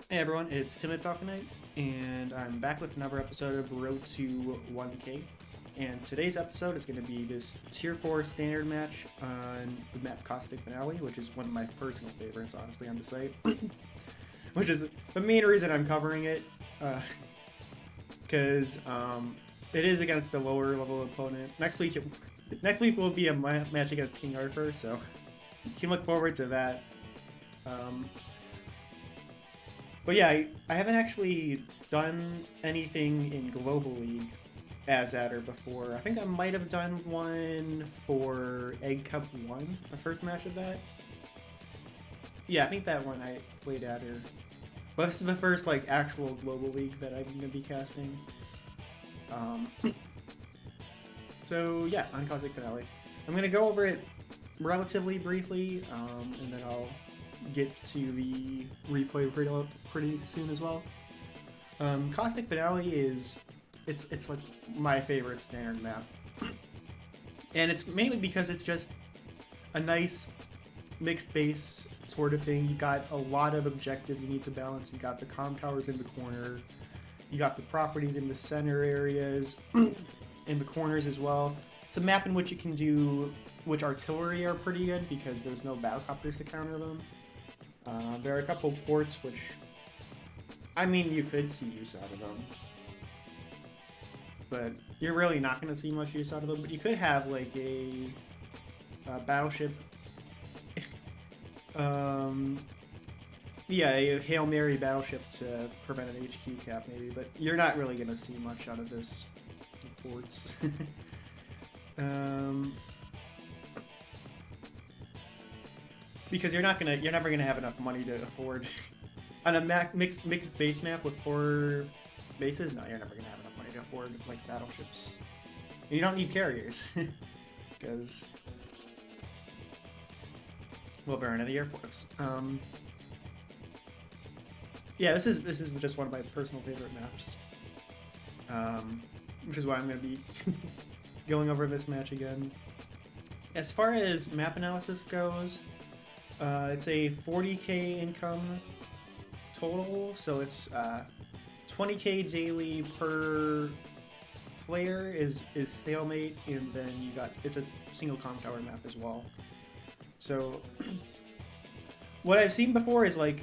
Hey everyone, it's Tim at Falconite, and I'm back with another episode of Road to 1K. And today's episode is going to be this Tier 4 standard match on the map Caustic Finale, which is one of my personal favorites, honestly, on the site. Which is the main reason I'm covering it, because it is against a lower level opponent. Next week will be a match against King Arthur, so you can look forward to that. Um, But yeah, I haven't actually done anything in Global League as Adder before. I think I might have done one for Egg Cup 1, the first match of that. Yeah, I think that one I played Adder. But this is the first like actual Global League that I'm going to be casting. Um, so yeah, on Cosmic Finale. I'm going to go over it relatively briefly, and then I'll get to the replay pretty soon as well. Caustic Finale is it's like my favorite standard map, and it's mainly because it's just a nice mixed base sort of thing. You got a lot of objectives you need to balance. You got the comm towers in the corner. You got the properties in the center areas, in the corners as well. It's a map in which you can do which artillery are pretty good because there's no battlecopters to counter them. There are a couple ports which, I mean, you could see use out of them, but you're really not going to see much use out of them. But you could have like a battleship, yeah, a Hail Mary battleship to prevent an HQ cap maybe, but you're not really going to see much out of this ports. Because you're never gonna have enough money to afford on a mixed base map with 4 bases. No, you're never gonna have enough money to afford like battleships. And you don't need carriers because well, they're in the airports. Yeah, this is just one of my personal favorite maps, which is why I'm gonna be going over this match again. As far as map analysis goes. It's a 40k income total, so it's 20k daily per player is stalemate, and then it's a single comm tower map as well. So what I've seen before is like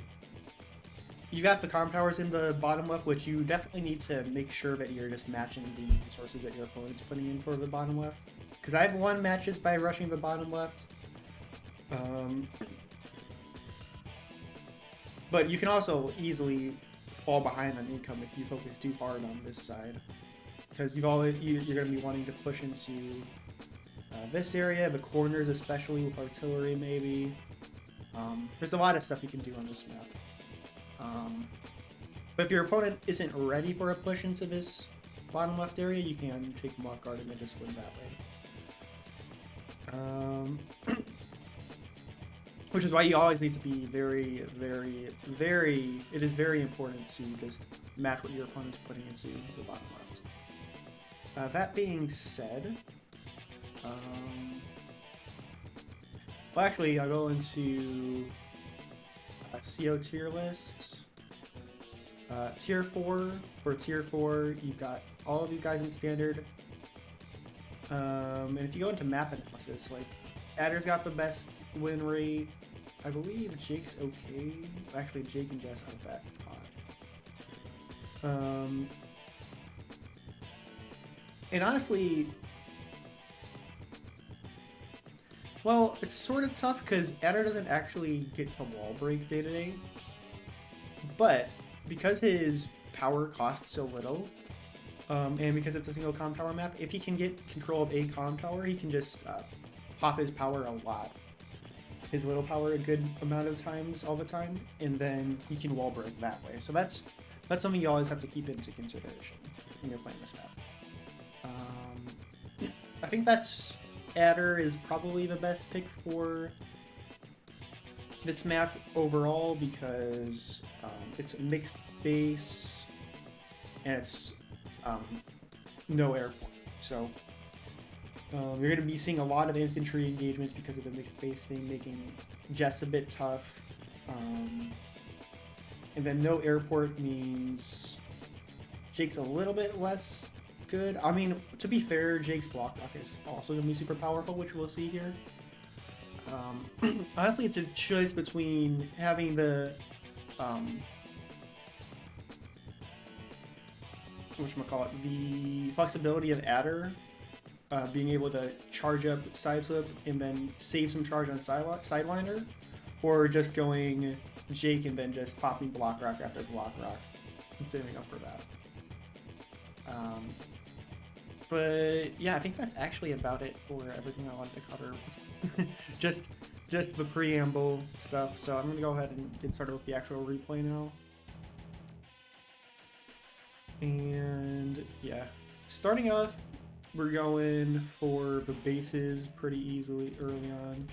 you got the comm towers in the bottom left, which you definitely need to make sure that you're just matching the resources that your opponent's putting in for the bottom left. Because I've won matches by rushing the bottom left. But you can also easily fall behind on income if you focus too hard on this side, because you're going to be wanting to push into this area, the corners, especially with artillery. Maybe there's a lot of stuff you can do on this map. But if your opponent isn't ready for a push into this bottom left area, you can take mock guard and then just win that way. Which is why you always need to be very, very, very... It is very important to just match what your opponent's putting into the bottom left. That being said... well, actually, I'll go into CO tier list. Tier 4. For Tier 4, you've got all of you guys in Standard. And if you go into map analysis, like, Adder's got the best win rate. I believe Jake's okay. Actually, Jake and Jess are that pot. And honestly, well, it's sort of tough because Adder doesn't actually get to wall break day to day. But because his power costs so little, and because it's a single comm tower map, if he can get control of a comm tower, he can just pop his power a lot. His little power a good amount of times all the time, and then he can wall break that way. So that's something you always have to keep into consideration when you're playing this map. I think that's Adder is probably the best pick for this map overall because it's a mixed base and it's no airport. So you're going to be seeing a lot of infantry engagements because of the mixed base thing, making Jess a bit tough. And then no airport means Jake's a little bit less good. I mean, to be fair, Jake's block rock is also going to be super powerful, which we'll see here. Honestly, it's a choice between having the whatchamacallit, the flexibility of Adder, being able to charge up side slip and then save some charge on sideliner, or just going Jake and then just popping block rock after block rock and saving up for that. But yeah, I think that's actually about it for everything I wanted to cover. just the preamble stuff. So I'm gonna go ahead and get started with the actual replay now. And yeah, starting off, we're going for the bases pretty easily early on.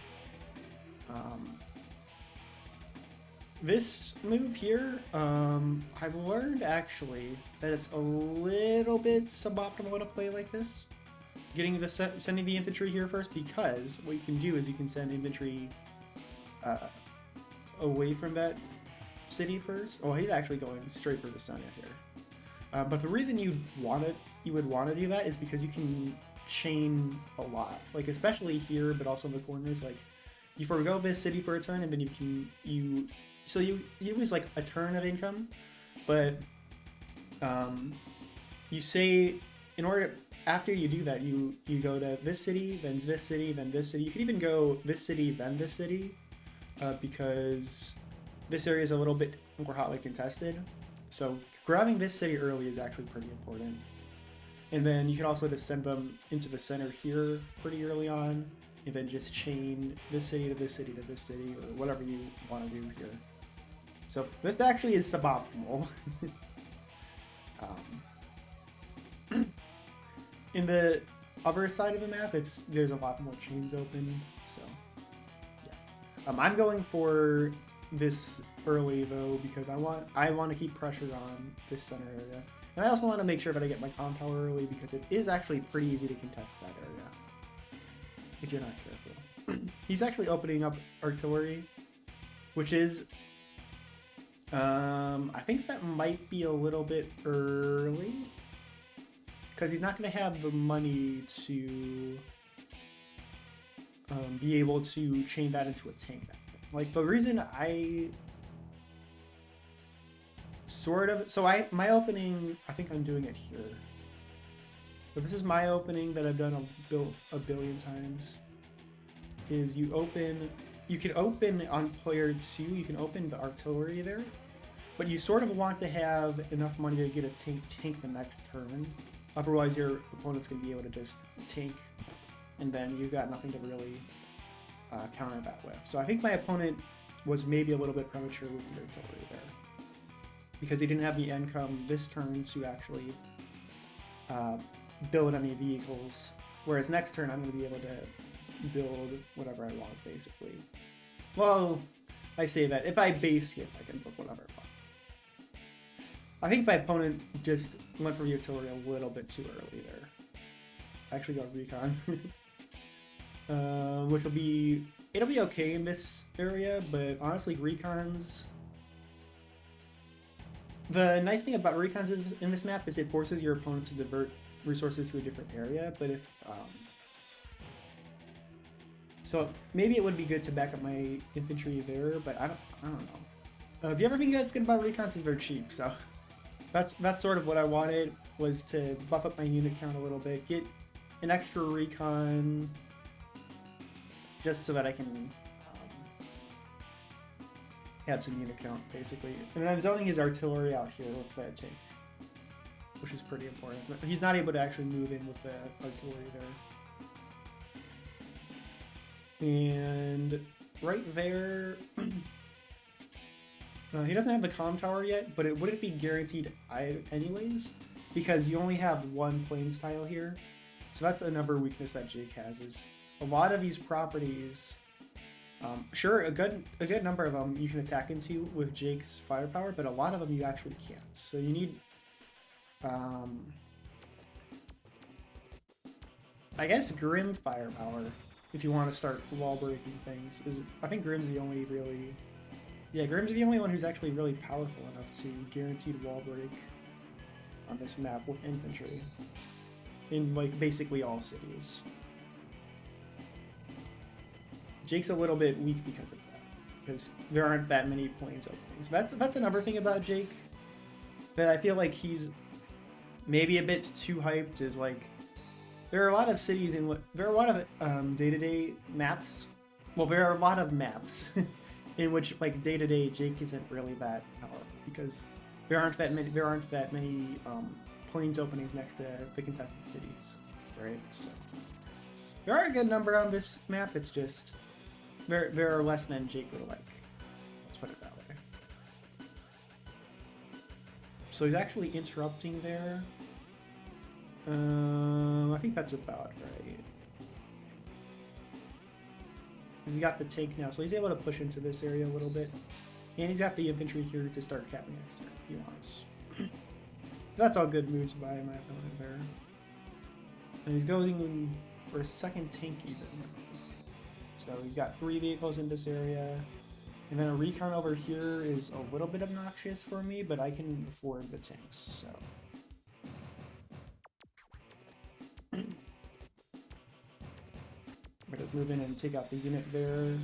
This move here, I've learned actually that it's a little bit suboptimal to play like this. Sending the infantry here first, because what you can do is you can send infantry away from that city first. Oh, he's actually going straight for the center here. But the reason you would want to do that is because you can chain a lot, like especially here, but also in the corners. Like you forego this city for a turn, and then you use like a turn of income, but you say in order to, after you do that, you go to this city, then this city, then this city. You could even go this city, then this city, because this area is a little bit more hotly contested. So grabbing this city early is actually pretty important. And then you can also just send them into the center here pretty early on, and then just chain this city to this city to this city, or whatever you want to do here. So this actually is suboptimal. In the other side of the map, there's a lot more chains open. So yeah, I'm going for this early though because I want to keep pressure on this center area, and I also want to make sure that I get my comm tower early because it is actually pretty easy to contest that area if you're not careful. He's actually opening up artillery, which is I think that might be a little bit early because he's not going to have the money to be able to chain that into a tank. Like the reason my opening, I think I'm doing it here. But this is my opening that I've done a billion times. Is you can open on player 2, you can open the artillery there, but you sort of want to have enough money to get a tank the next turn. Otherwise your opponent's going to be able to just tank, and then you've got nothing to really counter that with. So I think my opponent was maybe a little bit premature with the artillery there, because he didn't have the income this turn to actually build any vehicles, whereas next turn I'm going to be able to build whatever I want, basically. Well, I say that. If I base skip, I can put whatever I want. I think my opponent just went for the artillery a little bit too early there. I actually got recon. Which it'll be okay in this area, but honestly, recons... The nice thing about recons in this map is it forces your opponent to divert resources to a different area, but if... So maybe it would be good to back up my infantry there, but I don't know. The other thing that's good about recons is they're cheap, so that's sort of what I wanted, was to buff up my unit count a little bit, get an extra recon, just so that I can have some unit count, basically. And I'm zoning his artillery out here with that tank, which is pretty important. But he's not able to actually move in with the artillery there. And right there, he doesn't have the comm tower yet, but it wouldn't be guaranteed anyways, because you only have one plains tile here. So that's another weakness that Jake has, is a lot of these properties, sure, a good number of them you can attack into with Jake's firepower, but a lot of them you actually can't. So you need, I guess, Grim firepower if you want to start wall breaking things. I think Grim's the only really Yeah, Grimm's the only one who's actually really powerful enough to guaranteed wall break on this map with infantry in like basically all cities. Jake's a little bit weak because of that, because there aren't that many planes openings. That's another thing about Jake that I feel like he's maybe a bit too hyped. Is like there are a lot of cities in what there are a lot of day-to-day maps. Well, there are a lot of maps in which like day-to-day Jake isn't really that powerful because there aren't that many planes openings next to the contested cities, right? So there are a good number on this map. It's just there are less than Jake would like. Let's put it that way. So he's actually interrupting there. I think that's about right. Because he's got the tank now, so he's able to push into this area a little bit. And he's got the infantry here to start capping next turn if he wants. That's all good moves by my opponent there. And he's going for a second tank even. So he's got 3 vehicles in this area. And then a recon over here is a little bit obnoxious for me, but I can afford the tanks, so. I'll just move in and take out the unit there.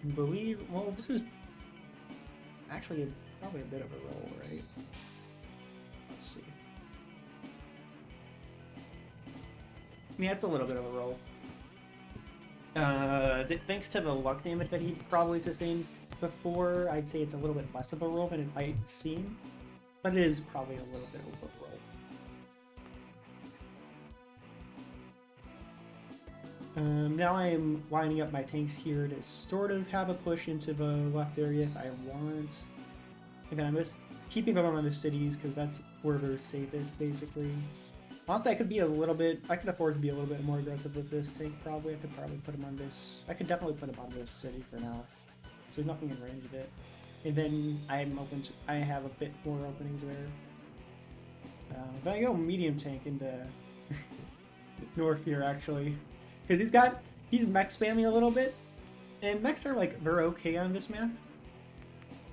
I believe, well, this is actually probably a bit of a roll, right? Let's see. Yeah, it's a little bit of a roll. Thanks to the luck damage that he probably sustained before, I'd say it's a little bit less of a roll than it might seem, but it is probably a little bit of a roll. Now I am lining up my tanks here to sort of have a push into the left area if I want. And then I'm just keeping them on the cities because that's where they're safest, basically. Honestly, I could afford to be a little bit more aggressive with this tank, probably. I could probably put him on this. I could definitely put him on this city for now. So there's nothing in range of it. And then I have a bit more openings there. But I go medium tank into north here, actually. Because he's mech spamming a little bit. And mechs are they're okay on this map.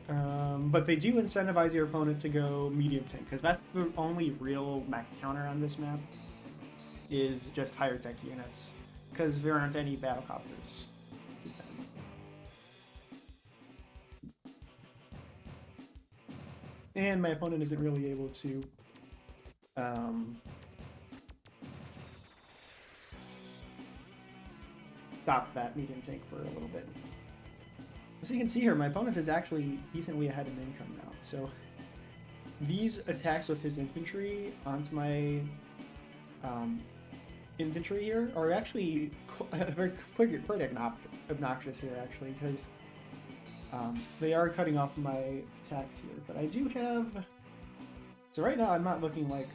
But they do incentivize your opponent to go medium tank, because that's the only real mech counter on this map, is just higher tech units, because there aren't any battlecopters. And my opponent isn't really able to stop that medium tank for a little bit. So you can see here, my opponent is actually decently ahead in income now. So these attacks with his infantry onto my infantry here are actually quite obnoxious here, actually, because they are cutting off my attacks here. But I do have... So right now I'm not looking like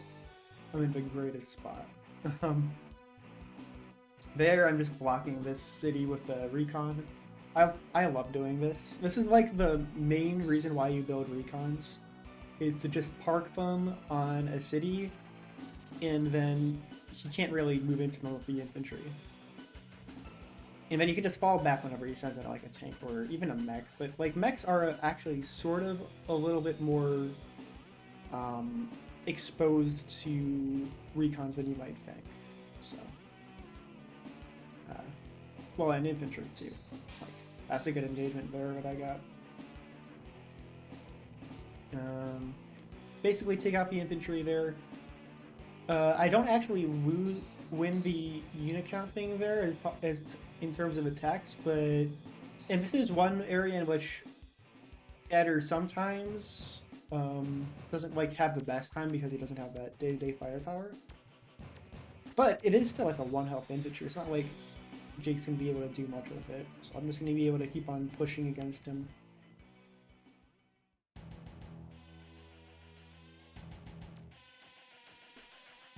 I'm in the greatest spot. There I'm just blocking this city with the recon. I love doing this. This is like the main reason why you build recons, is to just park them on a city, and then he can't really move into them with the infantry. And then you can just fall back whenever he sends out like a tank or even a mech. But like mechs are actually sort of a little bit more exposed to recons than you might think. So, well, and infantry too. That's a good engagement there that I got. Basically take out the infantry there. I don't actually win the unit count thing there as in terms of attacks, but... And this is one area in which Adder sometimes doesn't have the best time because he doesn't have that day-to-day firepower. But it is still like a 1 health infantry. It's not like Jake's going to be able to do much with it, so I'm just going to be able to keep on pushing against him.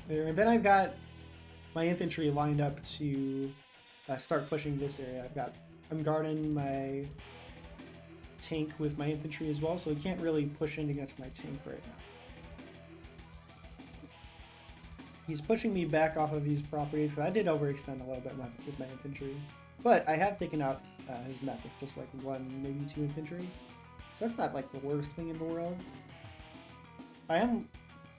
There, and then I've got my infantry lined up to start pushing this area. I'm guarding my tank with my infantry as well, so he can't really push in against my tank right now. He's pushing me back off of these properties, but I did overextend a little bit with my infantry. But I have taken out his mech with just like 1, maybe 2 infantry. So that's not like the worst thing in the world. I am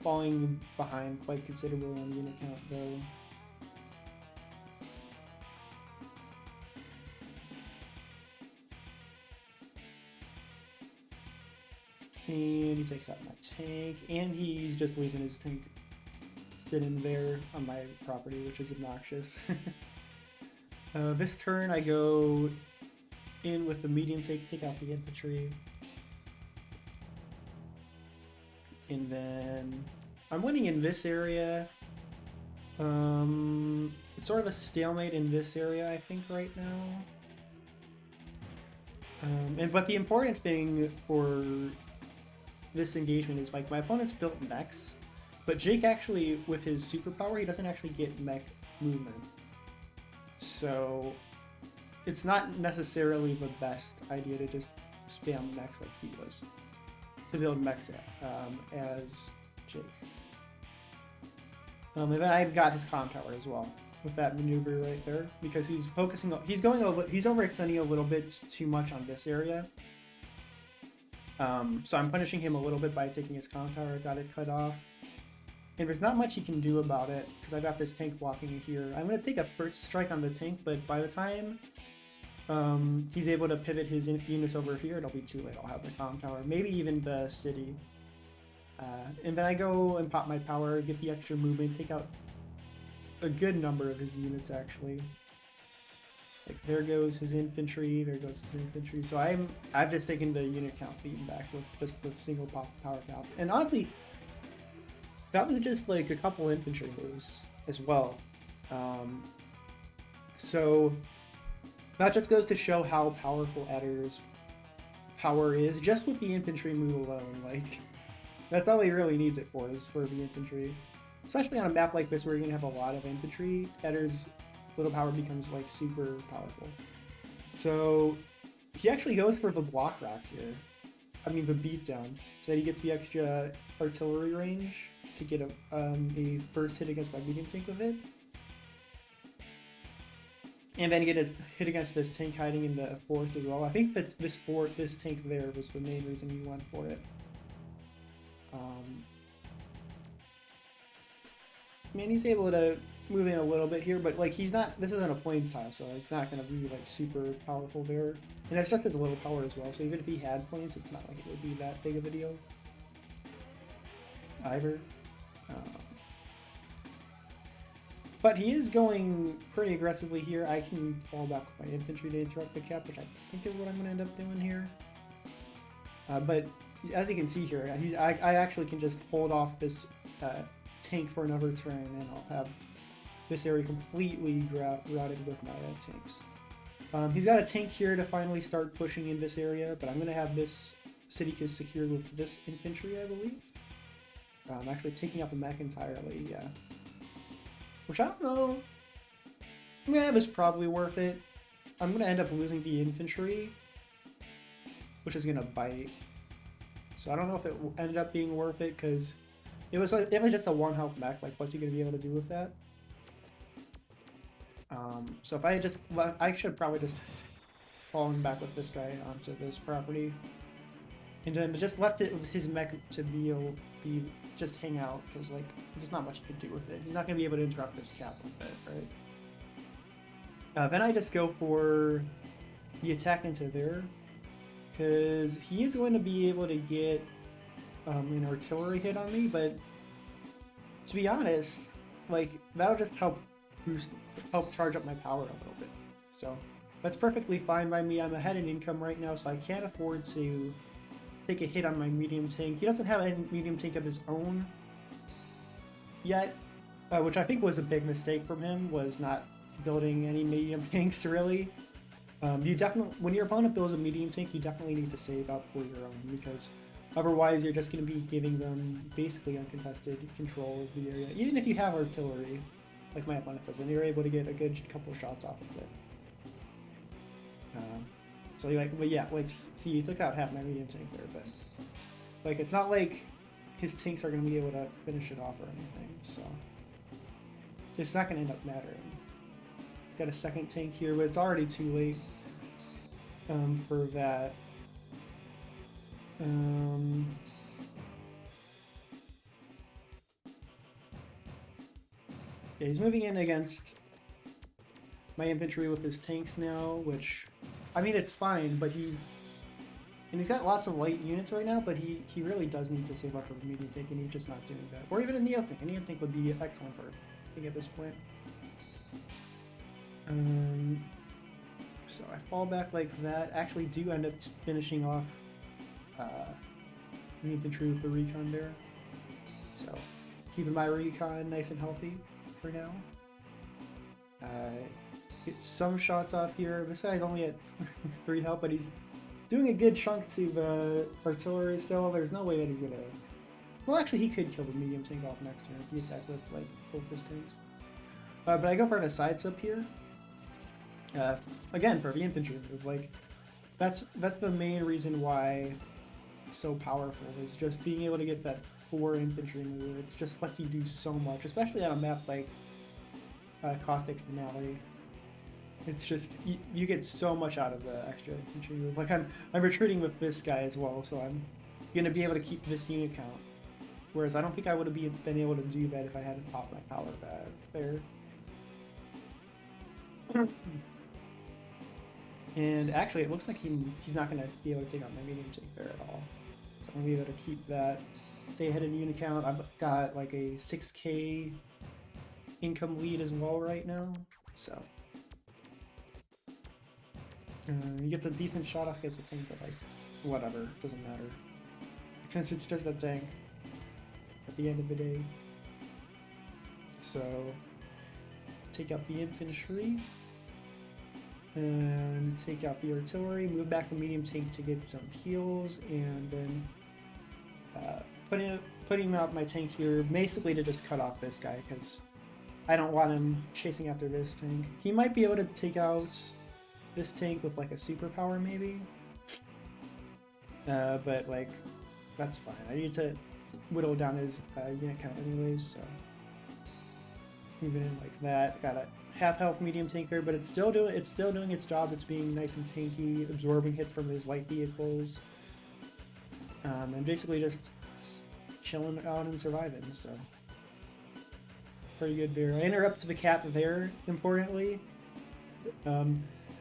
falling behind quite considerably on unit count though. And he takes out my tank, and he's just leaving his tank sitting there on my property, which is obnoxious. This turn I go in with the medium tank, take out the infantry. And then I'm winning in this area. It's sort of a stalemate in this area, I think, right now. But the important thing for this engagement is like my opponent's built mechs, but Jake actually, with his superpower, he doesn't actually get mech movement. So it's not necessarily the best idea to just spam mechs like he was, to build mechs as Jake. And then I've got his comm tower as well with that maneuver right there, because he's focusing, he's overextending a little bit too much on this area. So I'm punishing him a little bit by taking his comm tower, got it cut off. And there's not much he can do about it, because I've got this tank blocking it here. I'm going to take a first strike on the tank, but by the time he's able to pivot his units over here, it'll be too late. I'll have the comm tower, maybe even the city. And then I go and pop my power, get the extra movement, take out a good number of his units, actually. Like, there goes his infantry, there goes his infantry. So I've just taken the unit count beaten back with just the single pop power count. And honestly, that was just like a couple infantry moves as well. So that just goes to show how powerful Adder's power is, just with the infantry move alone. Like, that's all he really needs it for, is for the infantry. Especially on a map like this where you're gonna have a lot of infantry, Adder's little power becomes like super powerful. So he actually goes for the block rock here. I mean the beatdown, so that he gets the extra artillery range to get a first hit against my medium tank with it. And then get his hit against this tank hiding in the fourth as well. I think that this tank there was the main reason he went for it. I mean, he's able to move in a little bit here, but like he's not, this isn't a plains tile, so it's not going to be like super powerful there. And it's just his little power as well, so even if he had plains, it's not like it would be that big of a deal either. But he is going pretty aggressively here. I can fall back with my infantry to interrupt the cap, which I think is what I'm going to end up doing here. But as you can see here, I actually can just hold off this tank for another turn, and I'll have this area completely routed with my tanks. He's got a tank here to finally start pushing in this area, but I'm going to have this city secured with this infantry, I believe. I'm actually taking out the mech entirely, yeah. Which I don't know. I'm going to have is probably worth it. I'm going to end up losing the infantry, which is going to bite. So I don't know if it ended up being worth it, because it was just a 1 health mech. Like, what's he going to be able to do with that? So if I should probably just fallen back with this guy onto this property, and then just left it with his mech to just hang out, because like there's not much he could do with it. He's not going to be able to interrupt this cap with it, right? Then I just go for the attack into there, because he is going to be able to get an artillery hit on me, but to be honest, like that'll just help charge up my power a little bit. So that's perfectly fine by me. I'm ahead in income right now, so I can't afford to take a hit on my medium tank. He doesn't have any medium tank of his own yet, which I think was a big mistake from him, was not building any medium tanks really. You definitely, when your opponent builds a medium tank, you definitely need to save up for your own, because otherwise you're just going to be giving them basically uncontested control of the area. Even if you have artillery, like my opponent does, and you're able to get a good couple shots off of it. So like, but yeah, like, see, he took out half my medium tank there, but like, it's not like his tanks are going to be able to finish it off or anything, so it's not going to end up mattering. got a second tank here, but it's already too late for that. Yeah, he's moving in against my infantry with his tanks now, which, I mean, it's fine, but he's got lots of light units right now, but he really does need to save up for the medium tank, and he's just not doing that. Or even a neo tank. A neo tank would be excellent for I think at this point. So I fall back like that. Actually do end up finishing off the infantry with the recon there. So keeping my recon nice and healthy for now. Get some shots off here. This guy's only at 3 health, but he's doing a good chunk to the artillery still. There's no way that he's gonna... Well, actually, he could kill the medium tank off next turn if he attacked with, like, both his tanks. But I go for the sides up here. Again, for the infantry move. Like, that's the main reason why it's so powerful, is just being able to get that 4 infantry move. It just lets you do so much, especially on a map like Caustic Finale. It's just, you get so much out of the extra infantry move. Like, I'm retreating with this guy as well, so I'm gonna be able to keep this unit count. Whereas I don't think I would have been able to do that if I hadn't popped my power back there. And actually, it looks like he's not gonna be able to take out my medium tank there at all. So I'm gonna be able to keep that, stay ahead in unit count. I've got like a 6k income lead as well right now, so. He gets a decent shot off against a tank, but like, whatever, doesn't matter. Because it's just a tank at the end of the day. So, take out the infantry, and take out the artillery, move back the medium tank to get some heals, and then putting out my tank here, basically to just cut off this guy, because I don't want him chasing after this tank. He might be able to take out this tank with like a superpower maybe, but like that's fine. I need to whittle down his unit count anyways, so moving in like that. Got a half health medium tank there, but it's still doing its job. It's being nice and tanky, absorbing hits from his light vehicles, and basically just chilling out and surviving. So pretty good there. I interrupt the cap there. Importantly.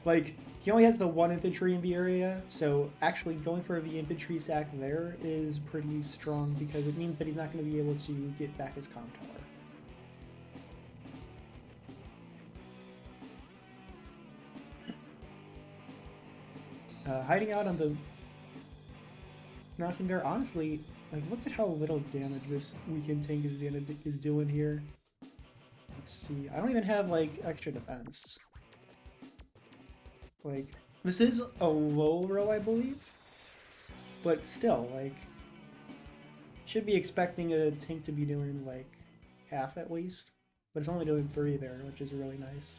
Like, he only has the 1 infantry in the area, so actually going for the infantry sack there is pretty strong, because it means that he's not going to be able to get back his comm tower. Hiding out on the mountain there, honestly, like, look at how little damage this weekend tank is doing here. Let's see, I don't even have, like, extra defense. Like, this is a low row, I believe, but still, like, should be expecting a tank to be doing, like, half at least, but it's only doing 3 there, which is really nice.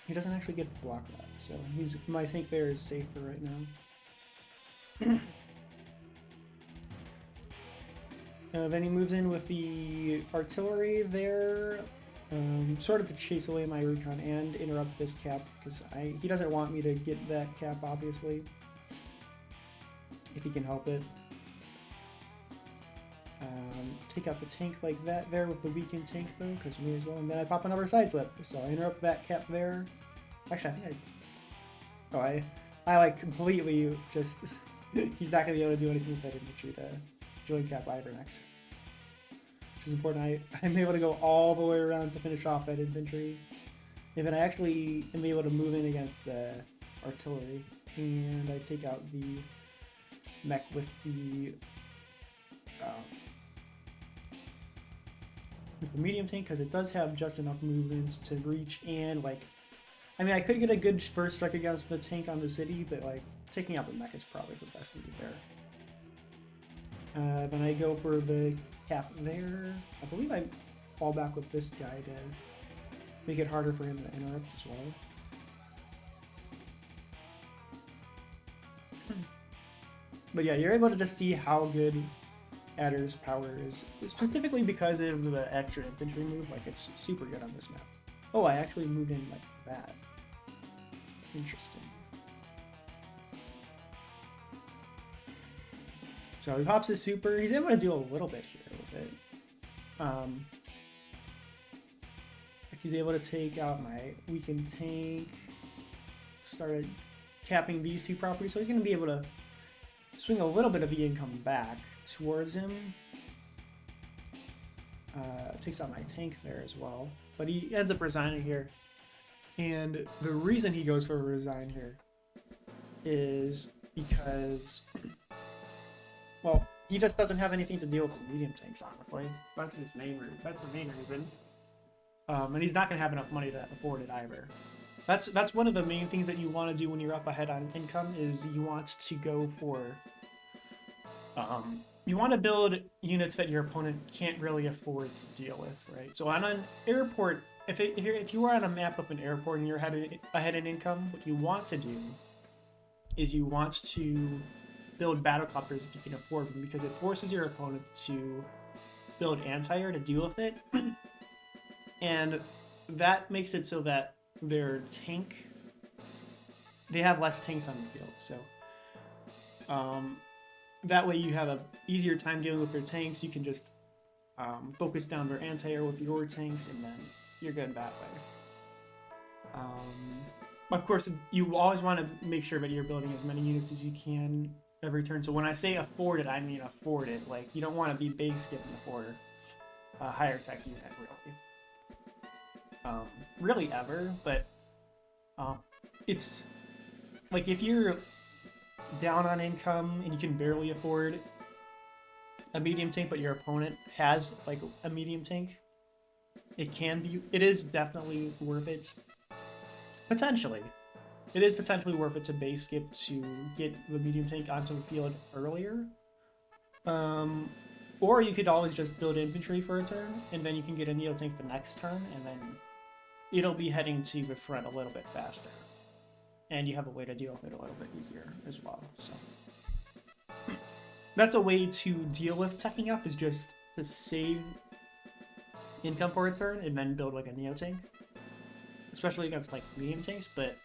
He doesn't actually get to block that, so my tank there is safe for right now. Then he moves in with the artillery there. Sort of to chase away my recon and interrupt this cap, because he doesn't want me to get that cap, obviously, if he can help it. Take out the tank like that there with the weakened tank though, because me as well, and then I pop another side slip, so I interrupt that cap there. Actually, I like completely just, he's not going to be able to do anything with that infantry to join cap either next. Which is important. I'm able to go all the way around to finish off that infantry. And then I actually am able to move in against the artillery, and I take out the mech with the medium tank, because it does have just enough movement to reach, and like, I mean, I could get a good first strike against the tank on the city, but like, taking out the mech is probably the best move there. Then I go for the cap there. I believe I fall back with this guy to make it harder for him to interrupt as well. But yeah, you're able to just see how good Adder's power is, specifically because of the extra infantry move. Like, it's super good on this map. Oh, I actually moved in like that. Interesting. So he pops his super. He's able to do a little bit here with it. He's able to take out my weakened tank. Started capping these two properties, so he's going to be able to swing a little bit of the income back towards him. Takes out my tank there as well, but he ends up resigning here. And the reason he goes for a resign here is because, well, he just doesn't have anything to deal with the medium tanks, honestly. That's his main reason. That's the main reason. And he's not going to have enough money to afford it either. That's one of the main things that you want to do when you're up ahead on income, is you want to go for you want to build units that your opponent can't really afford to deal with, right? So on an airport, if you were on a map of an airport and you're ahead in income, what you want to do is you want to build battlecopters if you can afford them, because it forces your opponent to build anti-air to deal with it. And that makes it so that they have less tanks on the field. So that way you have a easier time dealing with their tanks. You can just focus down their anti-air with your tanks, and then you're good that way. Of course, you always want to make sure that you're building as many units as you can every turn. So when I say afford it, I mean afford it. Like, you don't want to be base skipping for a higher tech unit, really ever. But it's like, if you're down on income and you can barely afford a medium tank, but your opponent has like a medium tank, it is definitely worth it. Potentially, it is potentially worth it to base skip to get the medium tank onto the field earlier. Or you could always just build infantry for a turn, and then you can get a neo tank the next turn, and then it'll be heading to the front a little bit faster. And you have a way to deal with it a little bit easier as well. So that's a way to deal with teching up, is just to save income for a turn and then build like a neo tank, especially against like medium tanks. But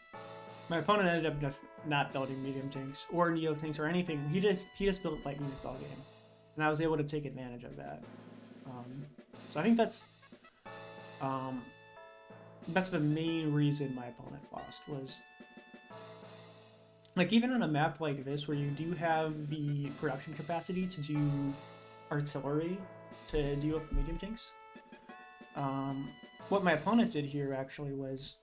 my opponent ended up just not building medium tanks or neo tanks or anything. He just built light units all game, and I was able to take advantage of that. So I think that's the main reason my opponent lost, was like, even on a map like this where you do have the production capacity to do artillery to deal with medium tanks. What my opponent did here actually was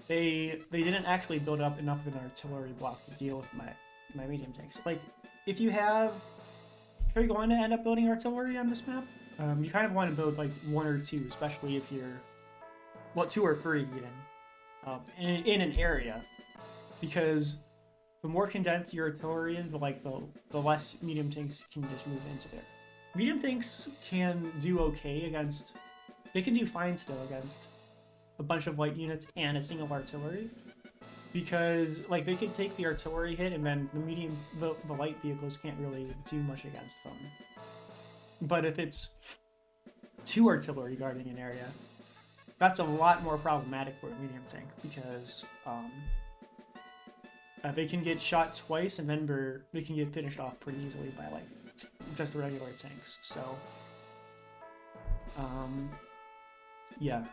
they didn't actually build up enough of an artillery block to deal with my medium tanks. Like, if you're going to end up building artillery on this map, you kind of want to build like 1 or 2, especially if you're, well, 2 or 3 even. In an area, because the more condensed your artillery is, the less medium tanks can just move into there. Medium tanks can do okay against, they can do fine still against a bunch of light units and a single artillery, because like they can take the artillery hit, and then the light vehicles can't really do much against them. But if it's 2 artillery guarding an area, that's a lot more problematic for a medium tank, because they can get shot twice, and then they can get finished off pretty easily by like just regular tanks. So yeah,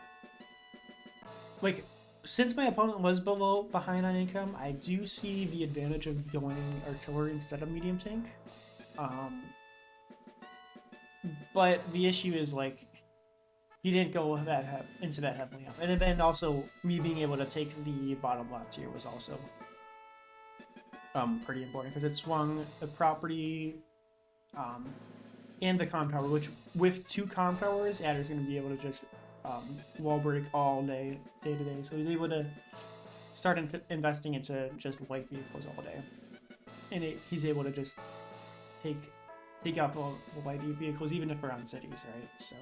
like, since my opponent was behind on income, I do see the advantage of going artillery instead of medium tank. But the issue is, like, he didn't go into that heavily up. And then also, me being able to take the bottom left here was also pretty important, because it swung the property and the comm tower, which with 2 comm towers, Adder's going to be able to just wall break all day to day. So he's able to start investing into just light vehicles all day. And he's able to just take out the light vehicles, even if they're on cities, right? So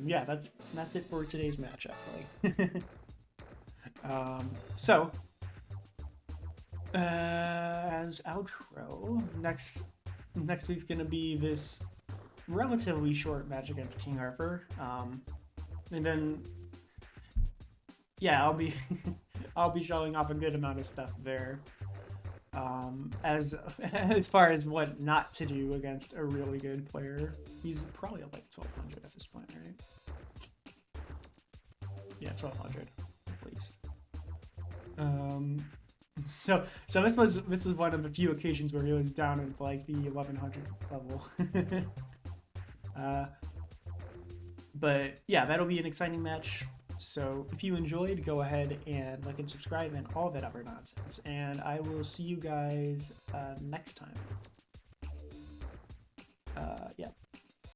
yeah, that's it for today's matchup, really. So as outro, next week's gonna be this relatively short match against King Arthur. And then, yeah, I'll be I'll be showing off a good amount of stuff there. As as far as what not to do against a really good player, he's probably at like 1200 at this point, right? Yeah, 1200 at least. So this was one of the few occasions where he was down in like the 1100 level. But yeah, that'll be an exciting match. So if you enjoyed, go ahead and like and subscribe and all that other nonsense. And I will see you guys next time. Yeah.